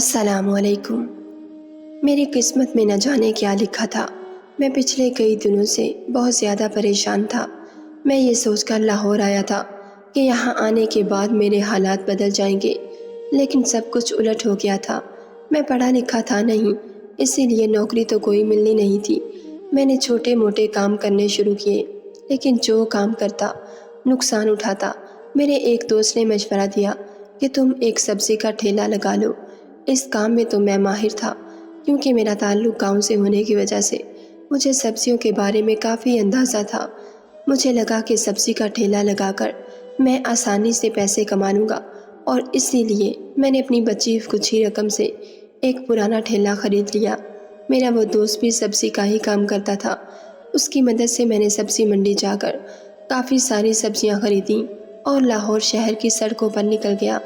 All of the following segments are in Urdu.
السلام علیکم۔ میری قسمت میں نہ جانے کیا لکھا تھا۔ میں پچھلے کئی دنوں سے بہت زیادہ پریشان تھا۔ میں یہ سوچ کر لاہور آیا تھا کہ یہاں آنے کے بعد میرے حالات بدل جائیں گے، لیکن سب کچھ الٹ ہو گیا تھا۔ میں پڑھا لکھا تھا نہیں، اسی لیے نوکری تو کوئی ملنی نہیں تھی۔ میں نے چھوٹے موٹے کام کرنے شروع کیے، لیکن جو کام کرتا نقصان اٹھاتا۔ میرے ایک دوست نے مشورہ دیا کہ تم ایک سبزی کا ٹھیلا لگا لو۔ اس کام میں تو میں ماہر تھا، کیونکہ میرا تعلق گاؤں سے ہونے کی وجہ سے مجھے سبزیوں کے بارے میں کافی اندازہ تھا۔ مجھے لگا کہ سبزی کا ٹھیلا لگا کر میں آسانی سے پیسے کما لوں گا، اور اسی لیے میں نے اپنی بچی کچھ ہی رقم سے ایک پرانا ٹھیلا خرید لیا۔ میرا وہ دوست بھی سبزی کا ہی کام کرتا تھا۔ اس کی مدد سے میں نے سبزی منڈی جا کر کافی ساری سبزیاں خریدیں اور لاہور شہر کی سڑکوں پر نکل گیا۔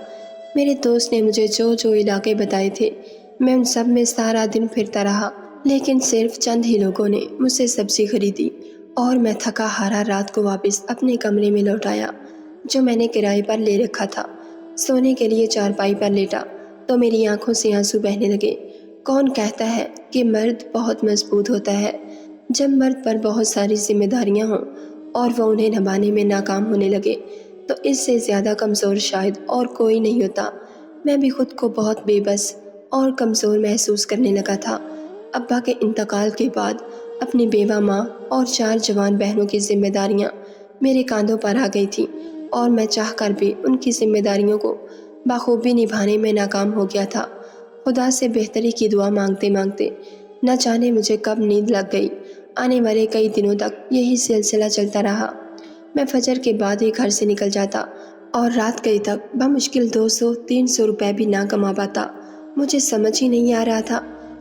میرے دوست نے مجھے جو علاقے بتائے تھے، میں ان سب میں سارا دن پھرتا رہا، لیکن صرف چند ہی لوگوں نے مجھ سے سبزی خریدی، اور میں تھکا ہارا رات کو واپس اپنے کمرے میں لوٹ آیا جو میں نے کرائے پر لے رکھا تھا۔ سونے کے لیے چارپائی پر لیٹا تو میری آنکھوں سے آنسو بہنے لگے۔ کون کہتا ہے کہ مرد بہت مضبوط ہوتا ہے؟ جب مرد پر بہت ساری ذمہ داریاں ہوں اور وہ انہیں نبھانے میں ناکام ہونے لگے تو اس سے زیادہ کمزور شاید اور کوئی نہیں ہوتا۔ میں بھی خود کو بہت بے بس اور کمزور محسوس کرنے لگا تھا۔ ابا کے انتقال کے بعد اپنی بیوہ ماں اور 4 جوان بہنوں کی ذمہ داریاں میرے کاندھوں پر آ گئی تھیں، اور میں چاہ کر بھی ان کی ذمہ داریوں کو بخوبی نبھانے میں ناکام ہو گیا تھا۔ خدا سے بہتری کی دعا مانگتے مانگتے نہ جانے مجھے کب نیند لگ گئی۔ آنے والے کئی دنوں تک یہی سلسلہ چلتا رہا۔ میں فجر کے بعد ہی گھر سے نکل جاتا اور رات گئی تک بمشکل 200-300 روپے بھی نہ کما پاتا۔ مجھے سمجھ ہی نہیں آ رہا تھا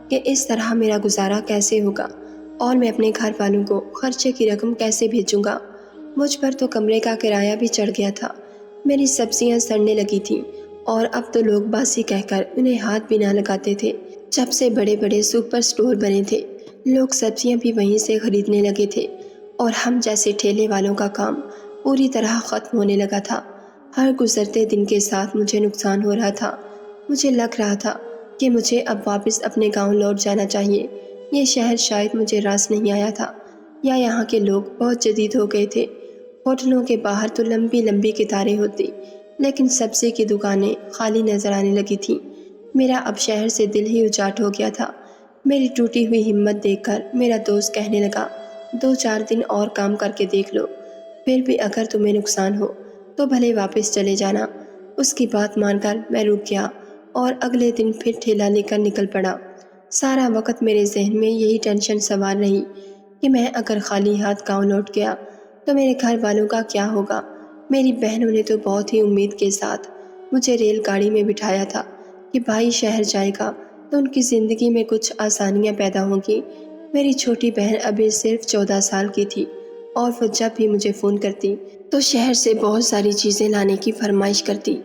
کہ اس طرح میرا گزارا کیسے ہوگا، اور میں اپنے گھر والوں کو خرچے کی رقم کیسے بھیجوں گا۔ مجھ پر تو کمرے کا کرایہ بھی چڑھ گیا تھا۔ میری سبزیاں سڑنے لگی تھیں، اور اب تو لوگ باسی کہہ کر انہیں ہاتھ بھی نہ لگاتے تھے۔ جب سے بڑے بڑے سپر سٹور بنے تھے، لوگ سبزیاں بھی وہیں سے خریدنے لگے تھے، اور ہم جیسے ٹھیلے والوں کا کام پوری طرح ختم ہونے لگا تھا۔ ہر گزرتے دن کے ساتھ مجھے نقصان ہو رہا تھا۔ مجھے لگ رہا تھا کہ مجھے اب واپس اپنے گاؤں لوٹ جانا چاہیے۔ یہ شہر شاید مجھے راس نہیں آیا تھا، یا یہاں کے لوگ بہت جدید ہو گئے تھے۔ ہوٹلوں کے باہر تو لمبی لمبی قطاریں ہوتی، لیکن سبزی کی دکانیں خالی نظر آنے لگی تھیں۔ میرا اب شہر سے دل ہی اچاٹ ہو گیا تھا۔ میری ٹوٹی ہوئی ہمت دیکھ کر میرا دوست کہنے لگا، 2-4 دن اور کام کر کے دیکھ لو، پھر بھی اگر تمہیں نقصان ہو تو بھلے واپس چلے جانا۔ اس کی بات مان کر میں رک گیا، اور اگلے دن پھر ٹھیلا لے کر نکل پڑا۔ سارا وقت میرے ذہن میں یہی ٹینشن سوار رہی کہ میں اگر خالی ہاتھ گاؤں لوٹ گیا تو میرے گھر والوں کا کیا ہوگا۔ میری بہنوں نے تو بہت ہی امید کے ساتھ مجھے ریل گاڑی میں بٹھایا تھا کہ بھائی شہر جائے گا تو ان کی زندگی میں کچھ آسانیاں پیدا ہوں گی۔ میری چھوٹی بہن ابھی صرف 14 سال کی تھی، اور وہ جب بھی مجھے فون کرتی تو شہر سے بہت ساری چیزیں لانے کی فرمائش کرتی۔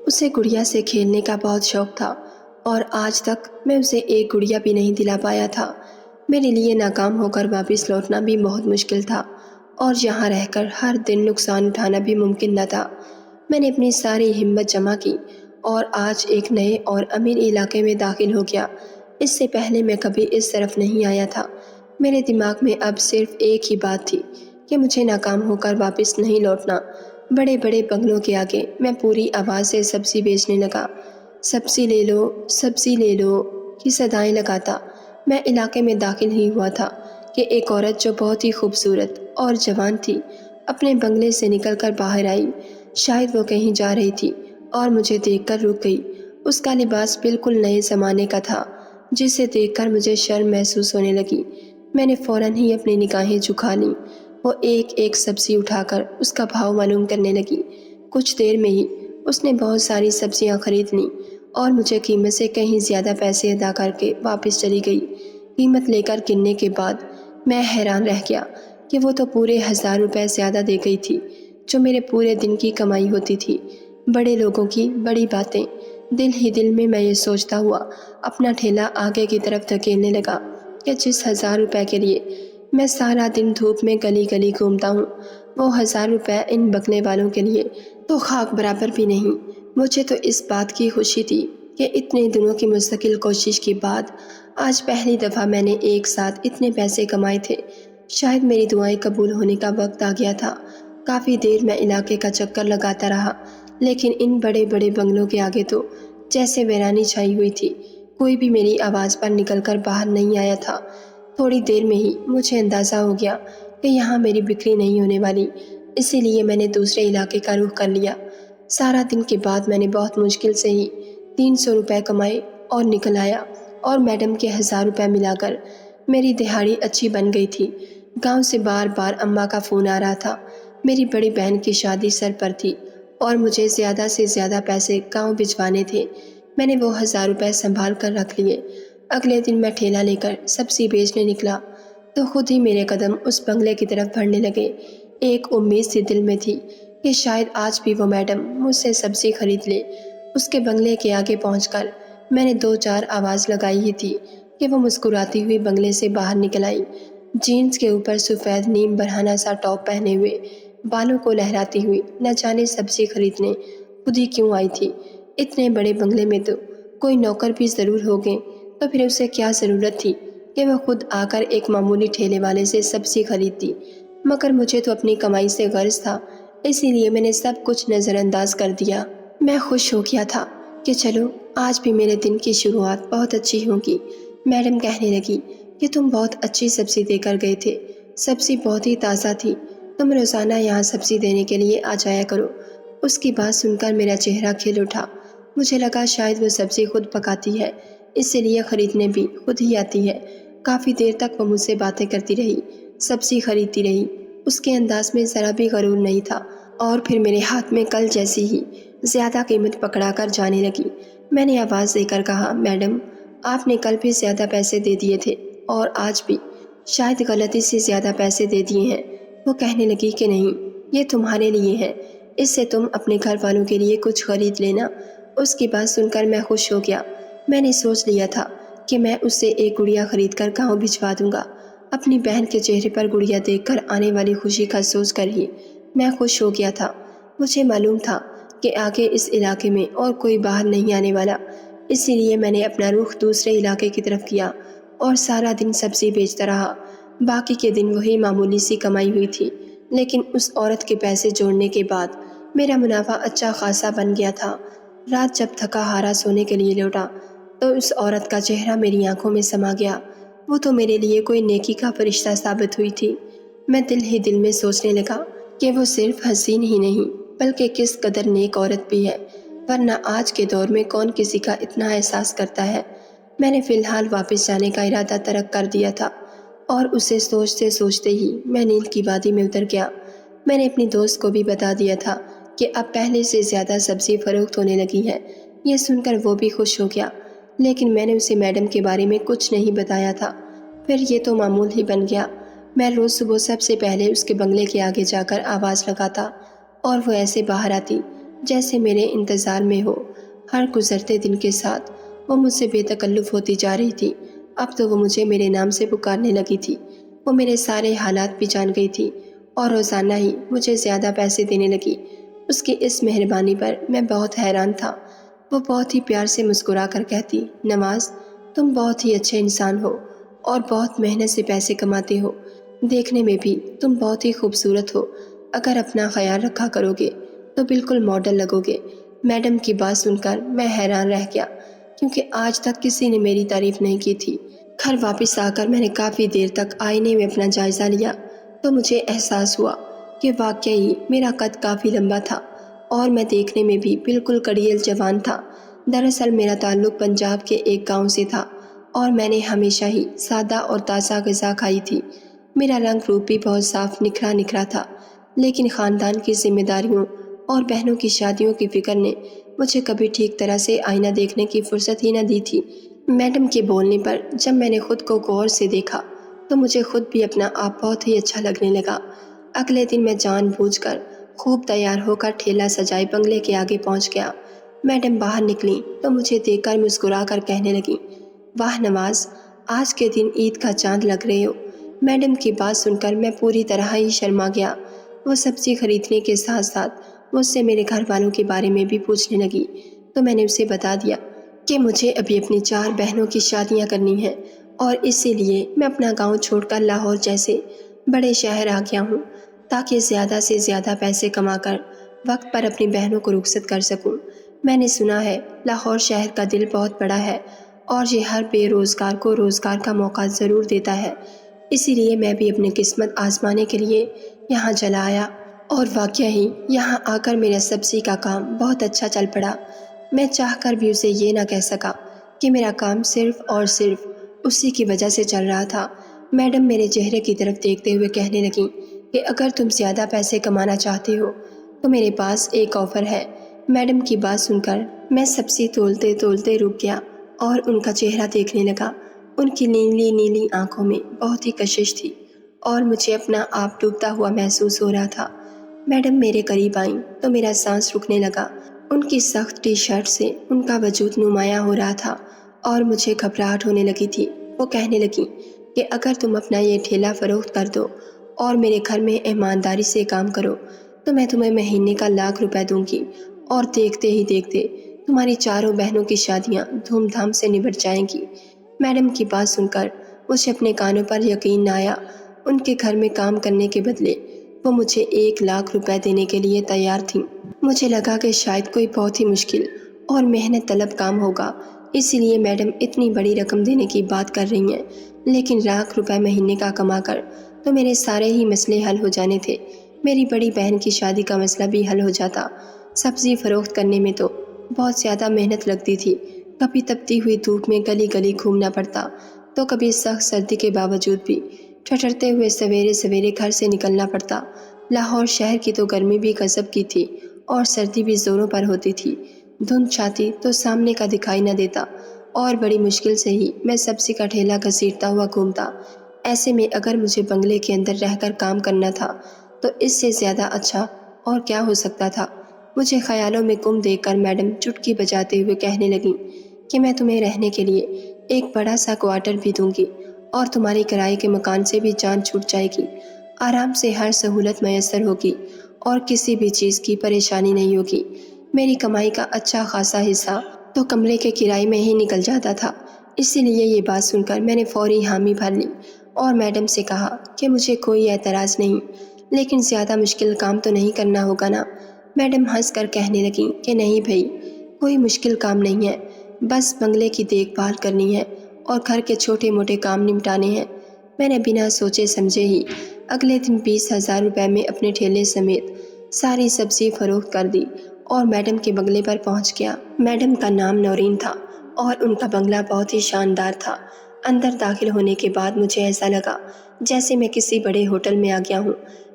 اسے گڑیا سے کھیلنے کا بہت شوق تھا، اور آج تک میں اسے ایک گڑیا بھی نہیں دلا پایا تھا۔ میرے لیے ناکام ہو کر واپس لوٹنا بھی بہت مشکل تھا، اور یہاں رہ کر ہر دن نقصان اٹھانا بھی ممکن نہ تھا۔ میں نے اپنی ساری ہمت جمع کی اور آج ایک نئے اور امیر علاقے میں داخل ہو گیا۔ اس سے پہلے میں کبھی اس طرف نہیں آیا تھا۔ میرے دماغ میں اب صرف ایک ہی بات تھی کہ مجھے ناکام ہو کر واپس نہیں لوٹنا۔ بڑے بڑے بنگلوں کے آگے میں پوری آواز سے سبزی بیچنے لگا۔ سبزی لے لو، سبزی لے لو کی صدائیں لگاتا میں علاقے میں داخل ہی ہوا تھا کہ ایک عورت جو بہت ہی خوبصورت اور جوان تھی اپنے بنگلے سے نکل کر باہر آئی۔ شاید وہ کہیں جا رہی تھی اور مجھے دیکھ کر رک گئی۔ اس کا لباس بالکل نئے زمانے کا تھا، جسے دیکھ کر مجھے شرم محسوس ہونے لگی۔ میں نے فوراً ہی اپنی نگاہیں جھکا لیں۔ وہ ایک ایک سبزی اٹھا کر اس کا بھاؤ معلوم کرنے لگی۔ کچھ دیر میں ہی اس نے بہت ساری سبزیاں خرید لیں اور مجھے قیمت سے کہیں زیادہ پیسے ادا کر کے واپس چلی گئی۔ قیمت لے کر گننے کے بعد میں حیران رہ گیا کہ وہ تو پورے 1000 روپے زیادہ دے گئی تھی، جو میرے پورے دن کی کمائی ہوتی تھی۔ بڑے لوگوں کی بڑی باتیں۔ دل ہی دل میں یہ سوچتا ہوا اپنا ٹھیلا آگے کی طرف دھکیلنے لگا کہ جس 1000 روپے کے لیے میں سارا دن دھوپ میں گلی گلی گھومتا ہوں، وہ 1000 روپے ان بکنے والوں کے لیے تو خاک برابر بھی نہیں۔ مجھے تو اس بات کی خوشی تھی کہ اتنے دنوں کی مستقل کوشش کے بعد آج پہلی دفعہ میں نے ایک ساتھ اتنے پیسے کمائے تھے۔ شاید میری دعائیں قبول ہونے کا وقت آ گیا تھا۔ کافی دیر میں علاقے کا چکر لگاتا رہا، لیکن ان بڑے بڑے بنگلوں کے آگے تو جیسے ویرانی چھائی ہوئی تھی۔ کوئی بھی میری آواز پر نکل کر باہر نہیں آیا تھا۔ تھوڑی دیر میں ہی مجھے اندازہ ہو گیا کہ یہاں میری بکری نہیں ہونے والی، اسی لیے میں نے دوسرے علاقے کا رخ کر لیا۔ سارا دن کے بعد میں نے بہت مشکل سے ہی 300 روپے کمائے اور نکل آیا، اور میڈم کے 1000 روپے ملا کر میری دہاڑی اچھی بن گئی تھی۔ گاؤں سے بار بار اماں کا فون آ رہا تھا۔ میری بڑی بہن کی شادی سر پر تھی اور مجھے زیادہ سے زیادہ پیسے گاؤں بھجوانے تھے۔ میں نے وہ 1000 روپے سنبھال کر رکھ لیے۔ اگلے دن میں ٹھیلا لے کر سبزی بیچنے نکلا تو خود ہی میرے قدم اس بنگلے کی طرف بڑھنے لگے۔ ایک امید سی دل میں تھی کہ شاید آج بھی وہ میڈم مجھ سے سبزی خرید لے۔ اس کے بنگلے کے آگے پہنچ کر میں نے 2-4 آواز لگائی ہی تھی کہ وہ مسکراتی ہوئی بنگلے سے باہر نکل آئی۔ جینس کے اوپر سفید نیم برہنہ سا ٹاپ پہنے ہوئے، بالوں کو لہراتی ہوئی، نہ جانے سبزی خریدنے خود ہی کیوں آئی تھی۔ اتنے بڑے بنگلے میں تو کوئی نوکر بھی ضرور ہوگے، تو پھر اسے کیا ضرورت تھی کہ وہ خود آ کر ایک معمولی ٹھیلے والے سے سبزی خریدتی۔ مگر مجھے تو اپنی کمائی سے غرض تھا، اسی لیے میں نے سب کچھ نظر انداز کر دیا۔ میں خوش ہو گیا تھا کہ چلو آج بھی میرے دن کی شروعات بہت اچھی ہوگی۔ میڈم کہنے لگی کہ تم بہت اچھی سبزی دے کر گئے تھے، سبزی بہت ہی تازہ تھی، تم روزانہ یہاں سبزی دینے کے لیے آ جایا کرو۔ اس کی بات سن کر میرا چہرہ کھل اٹھا۔ مجھے لگا شاید وہ سبزی خود پکاتی ہے، اسی لیے خریدنے بھی خود ہی آتی ہے۔ کافی دیر تک وہ مجھ سے باتیں کرتی رہی، سبزی خریدتی رہی۔ اس کے انداز میں ذرا بھی غرور نہیں تھا، اور پھر میرے ہاتھ میں کل جیسی ہی زیادہ قیمت پکڑا کر جانے لگی۔ میں نے آواز دے کر کہا، میڈم آپ نے کل بھی زیادہ پیسے دے دیے تھے اور آج بھی شاید غلطی سے زیادہ پیسے دے دیے ہیں۔ وہ کہنے لگی کہ نہیں، یہ تمہارے لیے ہے، اس سے تم اپنے گھر والوں کے لیے کچھ خرید لینا۔ اس کی بات سن کر میں خوش ہو گیا۔ میں نے سوچ لیا تھا کہ میں اس سے ایک گڑیا خرید کر گاؤں بھجوا دوں گا۔ اپنی بہن کے چہرے پر گڑیا دیکھ کر آنے والی خوشی کا سوچ کر ہی میں خوش ہو گیا تھا۔ مجھے معلوم تھا کہ آگے اس علاقے میں اور کوئی باہر نہیں آنے والا، اسی لیے میں نے اپنا رخ دوسرے علاقے کی طرف کیا اور سارا دن سبزی بیچتا رہا۔ باقی کے دن وہی معمولی سی کمائی ہوئی تھی، لیکن اس عورت کے پیسے جوڑنے کے بعد میرا منافع اچھا خاصا بن گیا تھا۔ رات جب تھکا ہارا سونے کے لیے لوٹا تو اس عورت کا چہرہ میری آنکھوں میں سما گیا۔ وہ تو میرے لیے کوئی نیکی کا فرشتہ ثابت ہوئی تھی۔ میں دل ہی دل میں سوچنے لگا کہ وہ صرف حسین ہی نہیں بلکہ کس قدر نیک عورت بھی ہے، ورنہ آج کے دور میں کون کسی کا اتنا احساس کرتا ہے۔ میں نے فی الحال واپس جانے کا ارادہ ترک کر دیا تھا، اور اسے سوچتے سوچتے ہی میں نیل کی وادی میں اتر گیا۔ میں نے اپنی دوست کو بھی بتا دیا تھا کہ اب پہلے سے زیادہ سبزی فروخت ہونے لگی ہے۔ یہ سن کر وہ بھی خوش ہو گیا، لیکن میں نے اسے میڈم کے بارے میں کچھ نہیں بتایا تھا۔ پھر یہ تو معمول ہی بن گیا۔ میں روز صبح سب سے پہلے اس کے بنگلے کے آگے جا کر آواز لگاتا اور وہ ایسے باہر آتی جیسے میرے انتظار میں ہو۔ ہر گزرتے دن کے ساتھ وہ مجھ سے بے تکلف ہوتی جا رہی تھی۔ اب تو وہ مجھے میرے نام سے پکارنے لگی تھی۔ وہ میرے سارے حالات بھی جان گئی تھی اور روزانہ ہی مجھے زیادہ پیسے دینے لگی۔ اس کی اس مہربانی پر میں بہت حیران تھا۔ وہ بہت ہی پیار سے مسکرا کر کہتی، نواز تم بہت ہی اچھے انسان ہو اور بہت محنت سے پیسے کماتے ہو، دیکھنے میں بھی تم بہت ہی خوبصورت ہو، اگر اپنا خیال رکھا کرو گے تو بالکل ماڈل لگو گے۔ میڈم کی بات سن کر میں حیران رہ گیا، کیونکہ آج تک کسی نے میری تعریف نہیں کی تھی۔ گھر واپس آ کر میں نے کافی دیر تک آئینے میں اپنا جائزہ لیا تو مجھے احساس ہوا کہ واقعی میرا قد کافی لمبا تھا اور میں دیکھنے میں بھی بالکل کڑیل جوان تھا۔ دراصل میرا تعلق پنجاب کے ایک گاؤں سے تھا اور میں نے ہمیشہ ہی سادہ اور تازہ غذا کھائی تھی۔ میرا رنگ روپ بھی بہت صاف نکھرا نکھرا تھا، لیکن خاندان کی ذمہ داریوں اور بہنوں کی شادیوں کی فکر نے مجھے کبھی ٹھیک طرح سے آئینہ دیکھنے کی فرصت ہی نہ دی تھی۔ میڈم کے بولنے پر جب میں نے خود کو غور سے دیکھا تو مجھے خود بھی اپنا آپ بہت ہی اچھا لگنے لگا۔ اگلے دن میں جان بوجھ کر خوب تیار ہو کر ٹھیلا سجائے بنگلے کے آگے پہنچ گیا۔ میڈم باہر نکلی تو مجھے دیکھ کر مسکرا کر کہنے لگی، واہ نواز، آج کے دن عید کا چاند لگ رہے ہو۔ میڈم کی بات سن کر میں پوری طرح ہی شرما گیا۔ وہ سبزی خریدنے کے ساتھ ساتھ مجھ سے میرے گھر والوں کے بارے میں بھی پوچھنے لگی تو میں نے اسے بتا دیا کہ مجھے ابھی اپنی 4 بہنوں کی شادیاں کرنی ہیں اور اسی لیے میں اپنا گاؤں چھوڑ کر لاہور جیسے بڑے شہر آ گیا ہوں تاکہ زیادہ سے زیادہ پیسے کما کر وقت پر اپنی بہنوں کو رخصت کر سکوں۔ میں نے سنا ہے لاہور شہر کا دل بہت بڑا ہے اور یہ ہر بے روزگار کو روزگار کا موقع ضرور دیتا ہے، اسی لیے میں بھی اپنی قسمت آزمانے کے لیے یہاں چلا آیا اور واقعی ہی یہاں آ کر میرا سبزی کا کام بہت اچھا چل پڑا۔ میں چاہ کر بھی اسے یہ نہ کہہ سکا کہ میرا کام صرف اور صرف اسی کی وجہ سے چل رہا تھا۔ میڈم میرے چہرے کی طرف دیکھتے ہوئے کہنے لگیں کہ اگر تم زیادہ پیسے کمانا چاہتے ہو تو میرے پاس ایک آفر ہے۔ میڈم کی بات سن کر میں سبزی تولتے تولتے رک گیا اور ان کا چہرہ دیکھنے لگا۔ ان کی نیلی نیلی آنکھوں میں بہت ہی کشش تھی اور مجھے اپنا آپ ڈوبتا ہوا محسوس ہو رہا تھا۔ میڈم میرے قریب آئیں تو میرا سانس رکنے لگا۔ ان کی سخت ٹی شرٹ سے ان کا وجود نمایاں ہو رہا تھا اور مجھے گھبراہٹ ہونے لگی تھی۔ وہ کہنے لگیں کہ اگر تم اپنا یہ ٹھیلا فروخت کر دو اور میرے گھر میں ایمانداری سے کام کرو تو میں تمہیں مہینے کا 1,00,000 دوں گی اور دیکھتے ہی دیکھتے تمہاری 4 بہنوں کی شادیاں دھوم دھام سے نبٹ جائیں گی۔ میڈم کی بات سن کر مجھے اپنے کانوں پر یقین نہ آیا۔ ان کے گھر میں کام کرنے کے بدلے وہ مجھے 1,00,000 دینے کے لیے تیار تھیں۔ مجھے لگا کہ شاید کوئی بہت ہی مشکل اور محنت طلب کام ہوگا، اسی لیے میڈم اتنی بڑی رقم دینے کی بات کر رہی ہیں، لیکن 1,00,000 مہینے کا کما کر تو میرے سارے ہی مسئلے حل ہو جانے تھے۔ میری بڑی بہن کی شادی کا مسئلہ بھی حل ہو جاتا۔ سبزی فروخت کرنے میں تو بہت زیادہ محنت لگتی تھی، کبھی تپتی ہوئی دھوپ میں گلی گلی گھومنا پڑتا تو کبھی سخت سردی کے باوجود بھی ٹھٹرتے ہوئے سویرے سویرے گھر سے نکلنا پڑتا۔ لاہور شہر کی تو گرمی بھی غضب کی تھی اور سردی بھی زوروں پر ہوتی تھی۔ دھند چھاتی تو سامنے کا دکھائی نہ دیتا اور بڑی مشکل سے ہی میں سبزی کا ٹھیلا گھسیٹتا ہوا گھومتا۔ ایسے میں اگر مجھے بنگلے کے اندر رہ کر کام کرنا تھا تو اس سے زیادہ اچھا اور کیا ہو سکتا تھا۔ مجھے خیالوں میں گم دیکھ کر میڈم چٹکی بجاتے ہوئے کہنے لگیں کہ میں تمہیں رہنے کے لیے ایک بڑا سا کوارٹر بھی دوں گی اور تمہاری کرائے کے مکان سے بھی جان چھوٹ جائے گی۔ آرام سے ہر سہولت میسر ہوگی اور کسی بھی چیز کی پریشانی نہیں ہوگی۔ میری کمائی کا اچھا خاصا حصہ تو کمرے کے کرائے میں ہی نکل جاتا تھا، اسی لیے یہ بات سن کر میں نے فوری حامی بھر لی اور میڈم سے کہا کہ مجھے کوئی اعتراض نہیں، لیکن زیادہ مشکل کام تو نہیں کرنا ہوگا نا؟ میڈم ہنس کر کہنے لگیں کہ نہیں بھائی، کوئی مشکل کام نہیں ہے، بس بنگلے کی دیکھ بھال کرنی ہے اور گھر کے چھوٹے موٹے کام نمٹانے ہیں۔ میں نے بنا سوچے سمجھے ہی اگلے دن 20,000 میں اپنے ٹھیلے سمیت ساری سبزی فروخت کر دی اور میڈم کے بنگلے پر پہنچ گیا۔ میڈم کا نام نورین تھا اور ان کا بنگلہ بہت ہی شاندار تھا۔ اندر داخل ہونے کے بعد مجھے ایسا لگا جیسے میں کسی بڑے ہوٹل میں آ گیا ہوں۔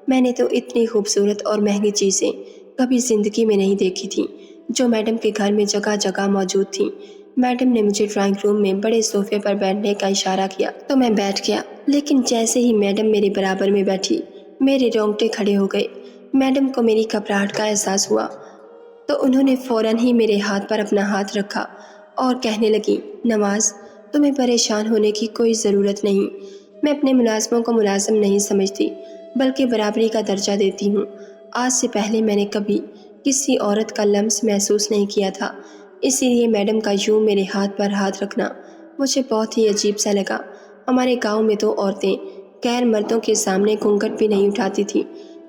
میں نے تو اتنی خوبصورت اور مہنگی چیزیں کبھی زندگی میں نہیں دیکھی تھیں جو میڈم کے گھر میں جگہ جگہ موجود تھیں۔ میڈم نے مجھے ڈرائنگ روم میں بڑے صوفے پر بیٹھنے کا اشارہ کیا تو میں بیٹھ گیا، لیکن جیسے ہی میڈم میرے برابر میں بیٹھی میرے رونگٹے کھڑے ہو گئے۔ میڈم کو میری گھبراہٹ کا احساس ہوا تو انہوں نے فوراً ہی میرے ہاتھ پر اپنا ہاتھ رکھا اور کہنے لگیں نواز، تمہیں پریشان ہونے کی کوئی ضرورت نہیں۔ میں اپنے ملازموں کو ملازم نہیں سمجھتی بلکہ برابری کا درجہ دیتی ہوں۔ آج سے پہلے میں نے کبھی کسی عورت کا لمس محسوس نہیں کیا تھا، اسی لیے میڈم کا یوں میرے ہاتھ پر ہاتھ رکھنا مجھے بہت ہی عجیب سا لگا۔ ہمارے گاؤں میں تو عورتیں غیر مردوں کے سامنے گھونگھٹ بھی نہیں اٹھاتی تھیں،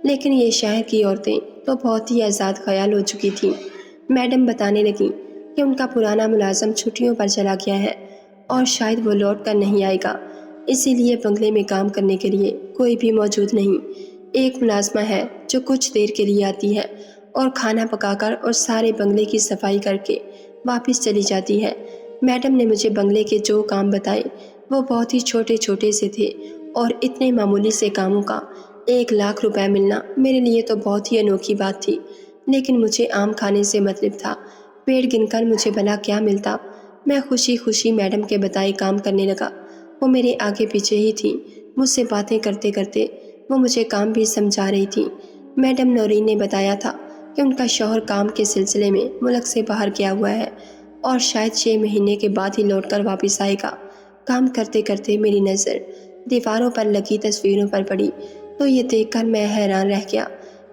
لیکن یہ شہر کی عورتیں تو بہت ہی آزاد خیال ہو چکی تھیں۔ میڈم بتانے لگیں کہ ان کا پرانا ملازم چھٹیوں پر چلا گیا ہے اور شاید وہ لوٹ کر نہیں آئے گا، اسی لیے بنگلے میں کام کرنے کے لیے کوئی بھی موجود نہیں۔ ایک ملازمہ ہے جو کچھ دیر کے لیے آتی ہے اور کھانا پکا کر اور سارے بنگلے کی صفائی کر کے واپس چلی جاتی ہے۔ میڈم نے مجھے بنگلے کے جو کام بتائے وہ بہت ہی چھوٹے چھوٹے سے تھے اور اتنے معمولی سے کاموں کا 1,00,000 ملنا میرے لیے تو بہت ہی انوکھی بات تھی، لیکن مجھے عام کھانے سے مطلب تھا۔ پیٹ گن کر مجھے بھلا کیا ملتا؟ میں خوشی خوشی میڈم کے بتائے کام کرنے لگا۔ وہ میرے آگے پیچھے ہی تھیں، مجھ سے باتیں کرتے کرتے وہ مجھے کام بھی سمجھا رہی تھیں۔ میڈم نورین نے بتایا تھا کہ ان کا شوہر کام کے سلسلے میں ملک سے باہر گیا ہوا ہے اور شاید 6 مہینے کے بعد ہی لوٹ کر واپس آئے گا۔ کام کرتے کرتے میری نظر دیواروں پر لگی تصویروں پر پڑی تو یہ دیکھ کر میں حیران رہ گیا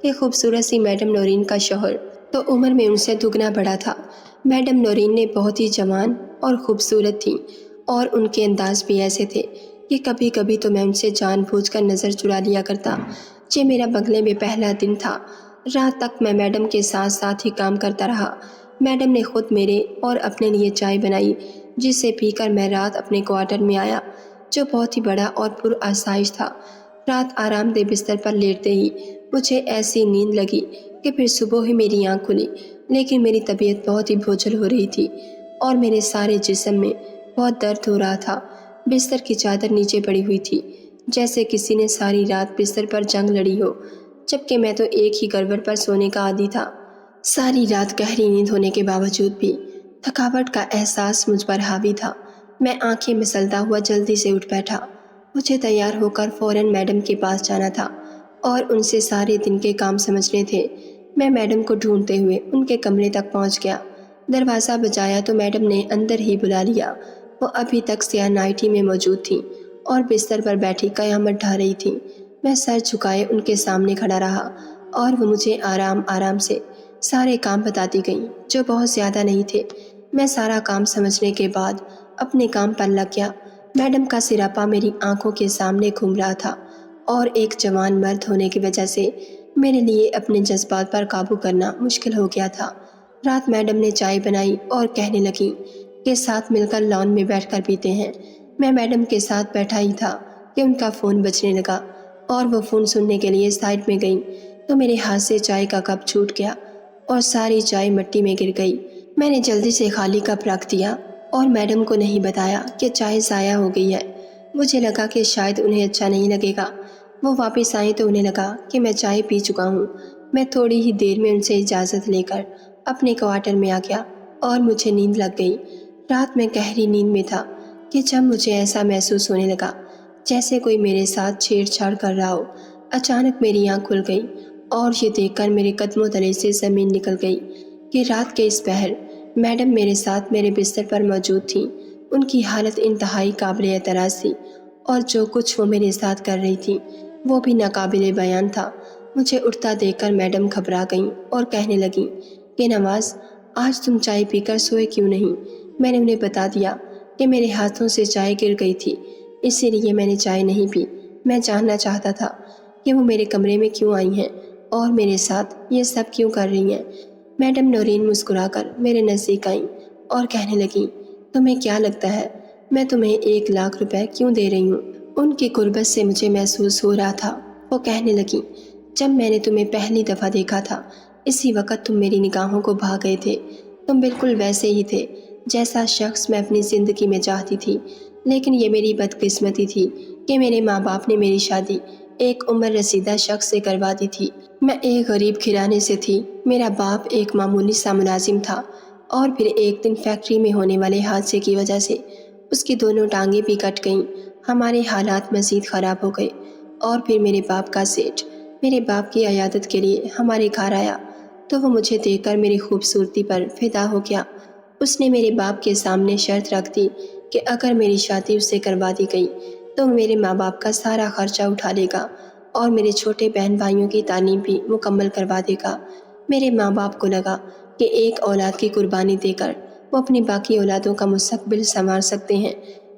کہ خوبصورت سی میڈم نورین کا شوہر تو عمر میں ان سے دگنا بڑا تھا۔ میڈم نورین نے بہت ہی جوان اور خوبصورت تھیں اور ان کے انداز بھی ایسے تھے کہ کبھی کبھی تو میں ان سے جان بوجھ کر نظر چرا لیا کرتا۔ یہ میرا بنگلے میں پہلا دن تھا۔ رات تک میں میڈم کے ساتھ ساتھ ہی کام کرتا رہا۔ میڈم نے خود میرے اور اپنے لیے چائے بنائی، جسے پی کر میں رات اپنے کوارٹر میں آیا، جو بہت ہی بڑا اور پر آسائش تھا۔ رات آرام دہ بستر پر لیٹتے ہی مجھے ایسی نیند لگی کہ پھر صبح ہی میری آنکھ کھلی، لیکن میری طبیعت بہت ہی بوجھل ہو رہی تھی اور میرے سارے جسم میں بہت درد ہو رہا تھا۔ بستر کی چادر نیچے پڑی ہوئی تھی، جیسے کسی نے ساری رات بستر پر جنگ لڑی ہو، جبکہ میں تو ایک ہی کروٹ پر سونے کا عادی تھا۔ ساری رات گہری نیند ہونے کے باوجود بھی تھکاوٹ کا احساس مجھ پر حاوی تھا۔ میں آنکھیں مسلتا ہوا جلدی سے اٹھ بیٹھا۔ مجھے تیار ہو کر فوراً میڈم کے پاس جانا تھا اور ان سے سارے دن کے کام سمجھنے تھے۔ میں میڈم کو ڈھونڈتے ہوئے ان کے کمرے تک پہنچ گیا۔ دروازہ بجایا تو میڈم نے اندر ہی بلا لیا۔ وہ ابھی تک سیاہ نائٹی میں موجود تھیں اور بستر پر بیٹھی قیامت ڈھا رہی تھیں۔ میں سر جھکائے ان کے سامنے کھڑا رہا اور وہ مجھے آرام آرام سے سارے کام بتاتی گئیں، جو بہت زیادہ نہیں تھے۔ میں سارا کام سمجھنے کے بعد اپنے کام پر لگ گیا۔ میڈم کا سراپا میری آنکھوں کے سامنے گھوم رہا تھا اور ایک جوان مرد ہونے کی وجہ سے میرے لیے اپنے جذبات پر قابو کرنا مشکل ہو گیا تھا۔ رات میڈم نے چائے بنائی اور کہنے لگیں کہ ساتھ مل کر لان میں بیٹھ کر پیتے ہیں۔ میں میڈم کے ساتھ بیٹھا ہی تھا کہ ان کا فون بجنے لگا اور وہ فون سننے کے لیے سائڈ میں گئیں تو میرے ہاتھ سے چائے کا کپ چھوٹ گیا اور ساری چائے مٹی میں گر گئی۔ میں نے جلدی سے خالی کپ رکھ دیا اور میڈم کو نہیں بتایا کہ چائے ضائع ہو گئی ہے۔ مجھے لگا کہ شاید انہیں اچھا نہیں لگے گا۔ وہ واپس آئیں تو انہیں لگا کہ میں چائے پی چکا ہوں۔ میں تھوڑی ہی دیر میں ان سے اجازت لے کر اپنے کوارٹر میں آ گیا اور مجھے نیند لگ گئی۔ رات میں گہری نیند میں تھا کہ جب مجھے ایسا محسوس ہونے لگا جیسے کوئی میرے ساتھ چھیڑ چھاڑ کر رہا ہو۔ اچانک میری آنکھ کھل گئی اور یہ دیکھ کر میرے قدموں تلے سے زمین نکل گئی کہ رات کے اس پہر میڈم میرے ساتھ میرے بستر پر موجود تھیں۔ ان کی حالت انتہائی قابل اعتراض تھی اور جو کچھ وہ میرے ساتھ کر رہی تھیں وہ بھی ناقابل بیان تھا۔ مجھے اٹھتا دیکھ کر میڈم گھبرا گئیں اور کہنے لگیں کہ نواز، آج تم چائے پی کر سوئے کیوں نہیں؟ میں نے انہیں بتا دیا کہ میرے ہاتھوں سے چائے گر گئی تھی، اسی لیے میں نے چائے نہیں پی۔ میں جاننا چاہتا تھا کہ وہ میرے کمرے میں کیوں آئی ہیں اور میرے ساتھ یہ سب کیوں کر رہی ہیں۔ میڈم نورین مسکرا کر میرے نزدیک آئیں اور کہنے لگیں، تمہیں کیا لگتا ہے میں تمہیں 1,00,000 روپے کیوں دے رہی ہوں؟ ان کی قربت سے مجھے محسوس ہو رہا تھا۔ وہ کہنے لگیں، جب میں نے تمہیں پہلی دفعہ دیکھا تھا اسی وقت تم میری نگاہوں کو بھا گئے تھے۔ تم بالکل ویسے ہی تھے جیسا شخص میں اپنی زندگی میں چاہتی تھی، لیکن یہ میری بدقسمتی تھی کہ میرے ماں باپ نے میری شادی ایک عمر رسیدہ شخص سے کروا دی تھی۔ میں ایک غریب گھرانے سے تھی۔ میرا باپ ایک معمولی سا ملازم تھا اور پھر ایک دن فیکٹری میں ہونے والے حادثے کی وجہ سے اس کی دونوں ٹانگیں بھی کٹ گئیں۔ ہمارے حالات مزید خراب ہو گئے اور پھر میرے باپ کا سیٹ میرے باپ کی عیادت کے لیے ہمارے گھر آیا تو وہ مجھے دیکھ کر میری خوبصورتی پر فدا ہو گیا۔ اس نے میرے باپ کے سامنے شرط رکھ دی کہ اگر میری شادی اس سے کروا دی گئی تو وہ میرے ماں باپ کا سارا خرچہ اٹھا لے گا اور میرے چھوٹے بہن بھائیوں کی تعلیم بھی مکمل کروا دے گا۔ میرے ماں باپ کو لگا کہ ایک اولاد کی قربانی دے کر وہ اپنی باقی اولادوں کا مستقبل سنوار سکتے ہیں،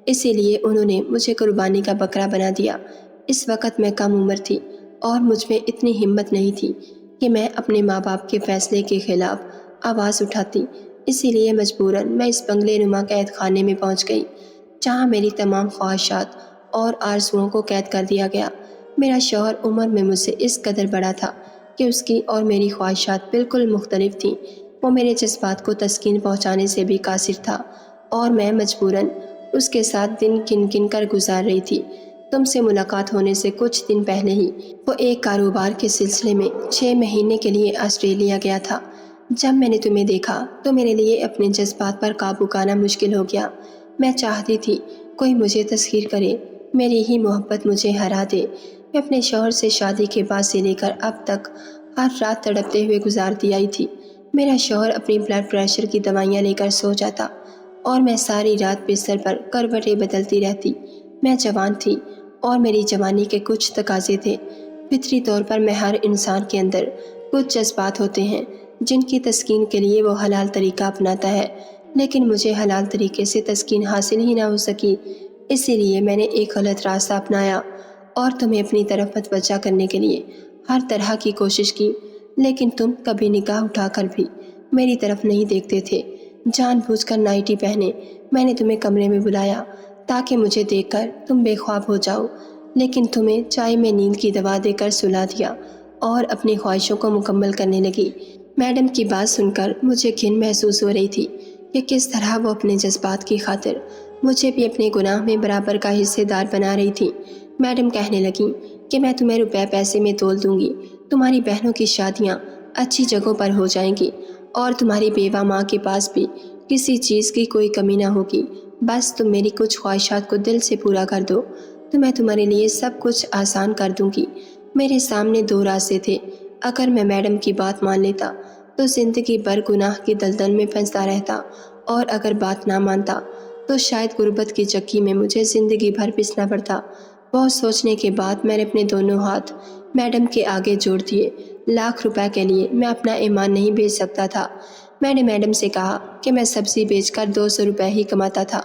اسی لیے انہوں نے مجھے قربانی کا بکرا بنا دیا۔ اس وقت میں کم عمر تھی اور مجھ میں اتنی ہمت نہیں تھی کہ میں اپنے ماں باپ کے فیصلے کے خلاف آواز اٹھاتی، اسی لیے مجبوراً میں اس بنگلے نما قید خانے میں پہنچ گئی جہاں میری تمام خواہشات اور آرزوؤں کو قید کر دیا گیا۔ میرا شوہر عمر میں مجھ سے اس قدر بڑا تھا کہ اس کی اور میری خواہشات بالکل مختلف تھیں۔ وہ میرے جذبات کو تسکین پہنچانے سے بھی قاصر تھا اور میں مجبوراً اس کے ساتھ دن گن گن کر گزار رہی تھی۔ تم سے ملاقات ہونے سے کچھ دن پہلے ہی وہ ایک کاروبار کے سلسلے میں 6 مہینے کے لیے آسٹریلیا گیا تھا۔ جب میں نے تمہیں دیکھا تو میرے لیے اپنے جذبات پر قابو پانا مشکل ہو گیا۔ میں چاہتی تھی کوئی مجھے تسخیر کرے، میری ہی محبت مجھے ہرا دے۔ میں اپنے شوہر سے شادی کے بعد سے لے کر اب تک ہر رات تڑپتے ہوئے گزارتی آئی تھی۔ میرا شوہر اپنی بلڈ پریشر کی دوائیاں لے کر سو جاتا اور میں ساری رات بستر پر کروٹیں بدلتی رہتی۔ میں جوان تھی اور میری جوانی کے کچھ تقاضے تھے۔ فطری طور پر میں ہر انسان کے اندر کچھ جذبات ہوتے ہیں جن کی تسکین کے لیے وہ حلال طریقہ اپناتا ہے، لیکن مجھے حلال طریقے سے تسکین حاصل ہی نہ ہو سکی، اسی لیے میں نے ایک غلط راستہ اپنایا اور تمہیں اپنی طرف متوجہ کرنے کے لیے ہر طرح کی کوشش کی، لیکن تم کبھی نگاہ اٹھا کر بھی میری طرف نہیں دیکھتے تھے۔ جان بوجھ کر نائٹی پہنے میں نے تمہیں کمرے میں بلایا تاکہ مجھے دیکھ کر تم بے خواب ہو جاؤ، لیکن تمہیں چائے میں نیند کی دوا دے کر سلا دیا اور اپنی خواہشوں کو مکمل کرنے لگی۔ میڈم کی بات سن کر مجھے گھن محسوس ہو رہی تھی کہ کس طرح وہ اپنے جذبات کی خاطر مجھے بھی اپنے گناہ میں برابر کا حصے دار بنا رہی تھی۔ میڈم کہنے لگیں کہ میں تمہیں روپے پیسے میں تول دوں گی، تمہاری بہنوں کی شادیاں اچھی جگہوں پر ہو جائیں گی اور تمہاری بیوہ ماں کے پاس بھی کسی چیز کی کوئی کمی نہ ہوگی، بس تم میری کچھ خواہشات کو دل سے پورا کر دو تو میں تمہارے لیے سب کچھ آسان کر دوں گی۔ میرے سامنے دو راستے تھے، اگر میں میڈم کی بات مان لیتا تو زندگی بھر گناہ کی دلدل میں پھنستا رہتا، اور اگر بات نہ مانتا تو شاید غربت کی چکی میں مجھے زندگی بھر پسنا پڑتا۔ بہت سوچنے کے بعد میں نے اپنے دونوں ہاتھ میڈم کے آگے جوڑ دیے۔ لاکھ روپے کے لیے میں اپنا ایمان نہیں بیچ سکتا تھا۔ میں نے میڈم سے کہا کہ میں سبزی بیچ کر 200 روپے ہی کماتا تھا،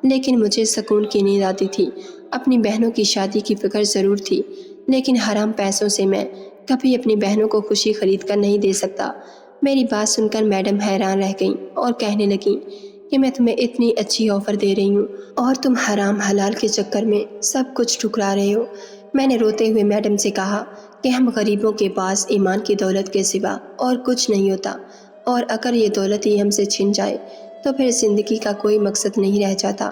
لیکن مجھے سکون کی نیند آتی تھی۔ اپنی بہنوں کی شادی کی فکر ضرور تھی، لیکن حرام پیسوں سے میں کبھی اپنی بہنوں کو خوشی خرید کر نہیں دے سکتا۔ میری بات سن کر میڈم حیران رہ گئیں اور کہنے لگیں کہ میں تمہیں اتنی اچھی آفر دے رہی ہوں اور تم حرام حلال کے چکر میں سب کچھ ٹھکرا رہے ہو۔ میں نے روتے ہوئے میڈم سے کہا کہ ہم غریبوں کے پاس ایمان کی دولت کے سوا اور کچھ نہیں ہوتا، اور اگر یہ دولت ہی ہم سے چھن جائے تو پھر زندگی کا کوئی مقصد نہیں رہ جاتا۔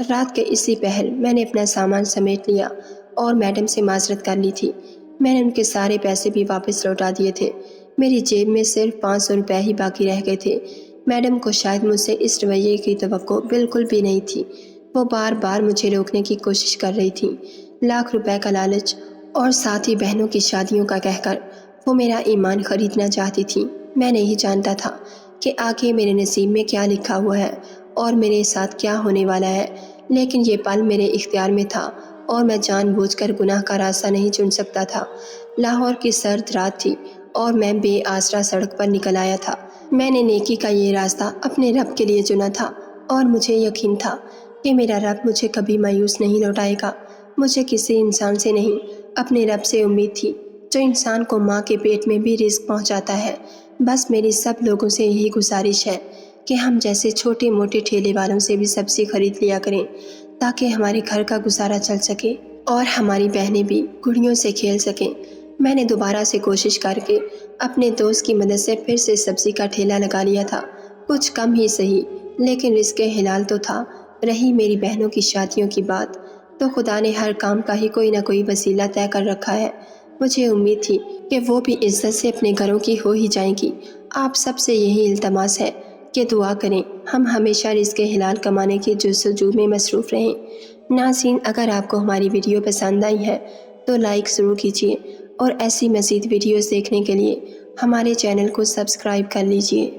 رات کے اسی پہر میں نے اپنا سامان سمیٹ لیا اور میڈم سے معذرت کر لی تھی۔ میں نے ان کے سارے پیسے بھی واپس لوٹا دیے تھے، میری جیب میں صرف 500 روپے ہی باقی رہ گئے تھے۔ میڈم کو شاید مجھ سے اس رویے کی توقع بالکل بھی نہیں تھی، وہ بار بار مجھے روکنے کی کوشش کر رہی تھیں۔ لاکھ روپے کا لالچ اور ساتھ ہی بہنوں کی شادیوں کا کہہ کر وہ میرا ایمان خریدنا چاہتی تھیں۔ میں نہیں جانتا تھا کہ آگے میرے نصیب میں کیا لکھا ہوا ہے اور میرے ساتھ کیا ہونے والا ہے، لیکن یہ پل میرے اختیار میں تھا اور میں جان بوجھ کر گناہ کا راستہ نہیں چن سکتا تھا۔ لاہور کی سرد رات تھی اور میں بے آسرا سڑک پر نکل آیا تھا۔ میں نے نیکی کا یہ راستہ اپنے رب کے لیے چنا تھا اور مجھے یقین تھا کہ میرا رب مجھے کبھی مایوس نہیں لوٹائے گا۔ مجھے کسی انسان سے نہیں، اپنے رب سے امید تھی جو انسان کو ماں کے پیٹ میں بھی رزق پہنچاتا ہے۔ بس میری سب لوگوں سے یہی گزارش ہے کہ ہم جیسے چھوٹے موٹے ٹھیلے والوں سے بھی سبزی خرید لیا کریں تاکہ ہمارے گھر کا گزارا چل سکے اور ہماری بہنیں بھی گڑیوں سے کھیل سکیں۔ میں نے دوبارہ سے کوشش کر کے اپنے دوست کی مدد سے پھر سے سبزی کا ٹھیلا لگا لیا تھا، کچھ کم ہی صحیح لیکن رزق حلال تو تھا۔ رہی میری بہنوں کی شادیوں کی بات، تو خدا نے ہر کام کا ہی کوئی نہ کوئی وسیلہ طے کر رکھا ہے۔ مجھے امید تھی کہ وہ بھی عزت سے اپنے گھروں کی ہو ہی جائیں گی۔ آپ سب سے یہی التماس ہے کہ دعا کریں ہم ہمیشہ رزق حلال کمانے کی جستجو میں مصروف رہیں۔ ناظرین، اگر آپ کو ہماری ویڈیو پسند آئی ہے تو لائک ضرور کیجیے اور ایسی مزید ویڈیوز دیکھنے کے لیے ہمارے چینل کو سبسکرائب کر لیجیے۔